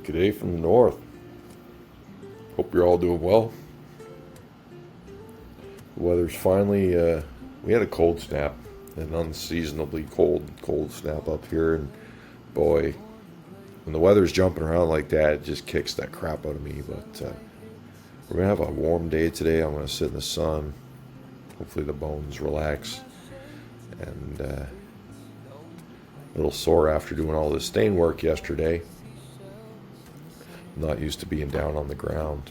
G'day from the north. Hope you're all doing well. The weather's finally, we had a cold snap, an unseasonably cold snap up here. And boy, when the weather's jumping around like that, it just kicks that crap out of me. But we're going to have a warm day today. I'm going to sit in the sun. Hopefully the bones relax. And a little sore after doing all this stain work yesterday. I'm not used to being down on the ground.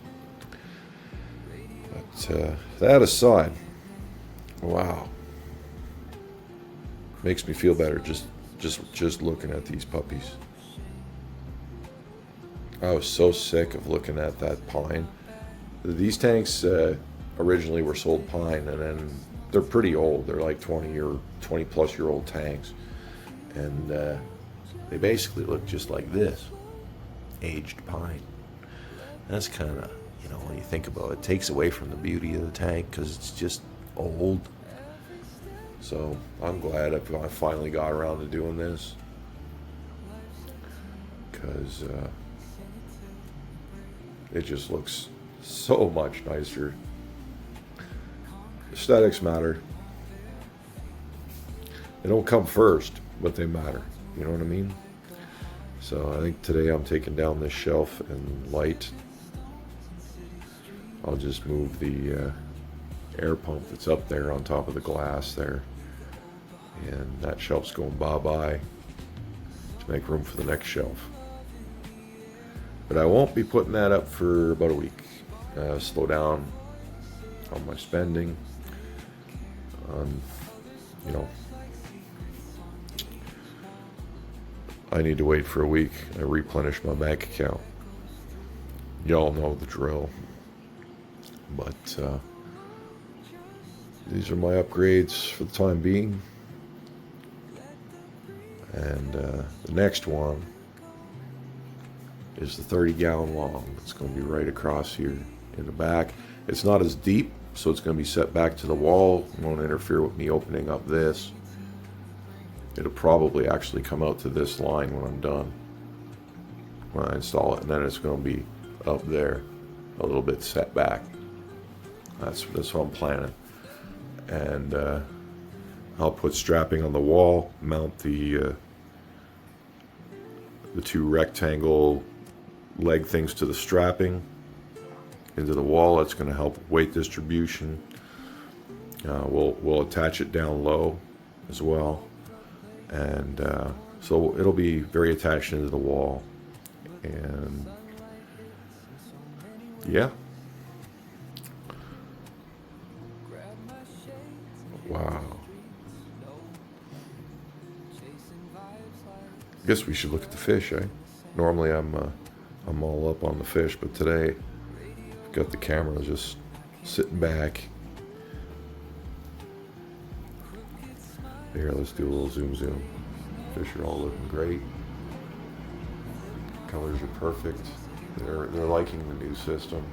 But that aside, wow, makes me feel better just looking at these puppies. I was so sick of looking at that pine. These tanks originally were sold pine, and then they're pretty old. They're like 20 plus year old tanks, and they basically look just like this, aged pine. That's kind of, when you think about it, it takes away from the beauty of the tank because it's just old. So I'm glad I finally got around to doing this, because it just looks so much nicer. Aesthetics matter. They don't come first, but they matter. You know what I mean? So I think today I'm taking down this shelf and light. I'll just move the air pump that's up there on top of the glass there. And that shelf's going bye-bye to make room for the next shelf. But I won't be putting that up for about a week. Slow down on my spending. I need to wait for a week and replenish my bank account. Y'all know the drill. But these are my upgrades for the time being. And the next one is the 30-gallon long. It's going to be right across here in the back. It's not as deep, so it's going to be set back to the wall. It won't interfere with me opening up this. It'll probably actually come out to this line when I'm done, when I install it, and then it's going to be up there, a little bit set back. That's what I'm planning. And I'll put strapping on the wall, mount the two rectangle leg things to the strapping into the wall. That's going to help weight distribution. We'll attach it down low as well, and so it'll be very attached into the wall. And yeah. Wow. I guess we should look at the fish, eh? Normally I'm all up on the fish, but today I've got the camera just sitting back. Here, let's do a little zoom. Fish are all looking great. Colors are perfect. They're liking the new system.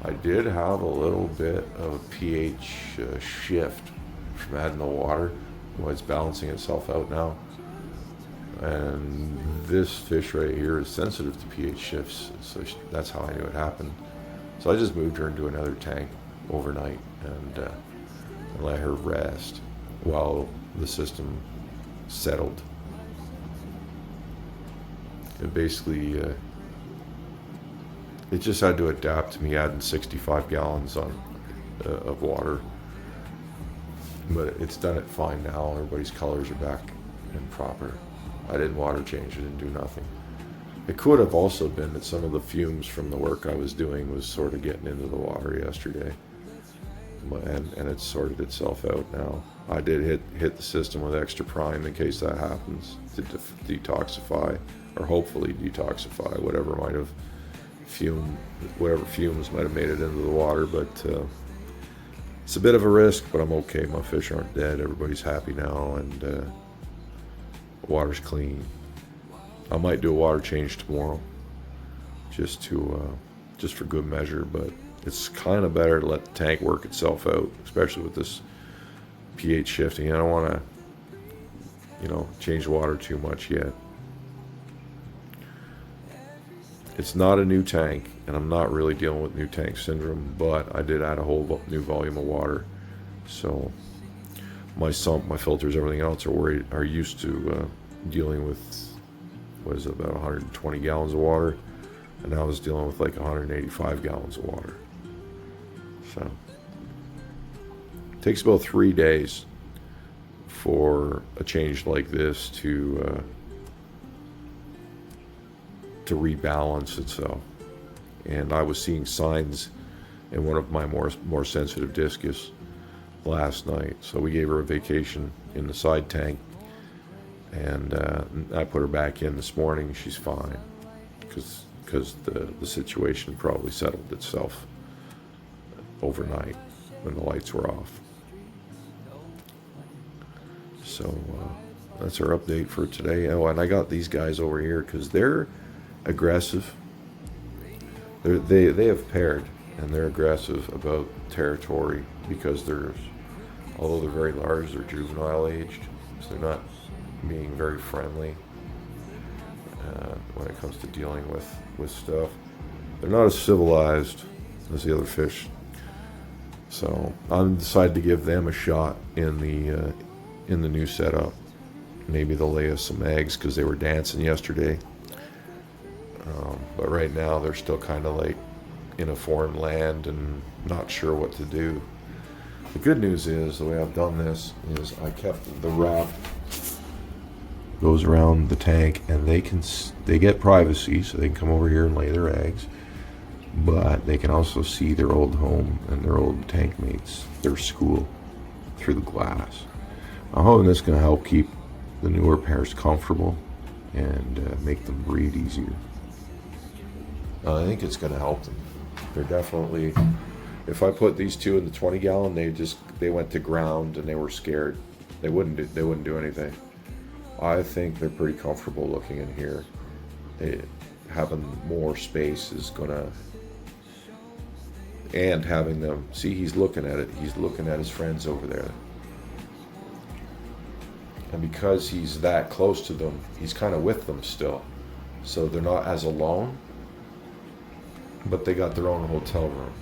I did have a little bit of a pH shift from adding the water. Well, it's balancing itself out now. And this fish right here is sensitive to pH shifts, so that's how I knew it happened. So I just moved her into another tank overnight and let her rest while the system settled. It basically, it just had to adapt to me adding 65 gallons of water. But it's done it fine now. Everybody's colors are back and proper. I didn't water change. I didn't do nothing. It could have also been that some of the fumes from the work I was doing was sort of getting into the water yesterday. And it's sorted itself out now. I did hit the system with extra prime in case that happens to detoxify, or hopefully detoxify whatever fumes might have made it into the water. But it's a bit of a risk, but I'm okay. My fish aren't dead. Everybody's happy now, and the water's clean. I might do a water change tomorrow, just for good measure. But it's kind of better to let the tank work itself out, especially with this pH shifting. I don't want to, change the water too much yet. It's not a new tank, and I'm not really dealing with new tank syndrome, but I did add a whole new volume of water. So my sump, my filters, everything else are used to dealing with, what is it, about 120 gallons of water, and I was dealing with like 185 gallons of water. So it takes about 3 days for a change like this to rebalance itself. And I was seeing signs in one of my more sensitive discus last night. So we gave her a vacation in the side tank, and I put her back in this morning. She's fine because the situation probably settled itself overnight when the lights were off. So that's our update for today. Oh, and I got these guys over here because they're aggressive. They have paired, and they're aggressive about territory because although they're very large, they're juvenile aged, so they're not being very friendly when it comes to dealing with stuff. They're not as civilized as the other fish. So I decided to give them a shot in the new setup. Maybe they'll lay us some eggs because they were dancing yesterday. But right now they're still kind of like in a foreign land and not sure what to do. The good news is the way I've done this is I kept the wrap goes around the tank, and they get privacy, so they can come over here and lay their eggs. But they can also see their old home and their old tank mates, their school, through the glass. I'm hoping this is going to help keep the newer pairs comfortable and make them breed easier. I think it's going to help them. They're definitely, if I put these two in the 20 gallon, they went to ground and they were scared. They wouldn't do anything. I think they're pretty comfortable looking in here. Having more space is gonna, and having them see, he's looking at it. He's looking at his friends over there, and because he's that close to them, he's kind of with them still, so they're not as alone. But they got their own hotel room.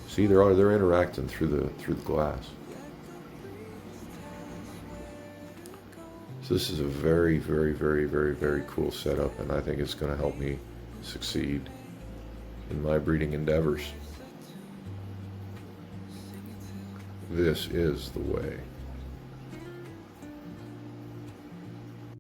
See, they're interacting through the glass. So this is a very, very, very, very, very cool setup, and I think it's going to help me succeed in my breeding endeavors. This is the way.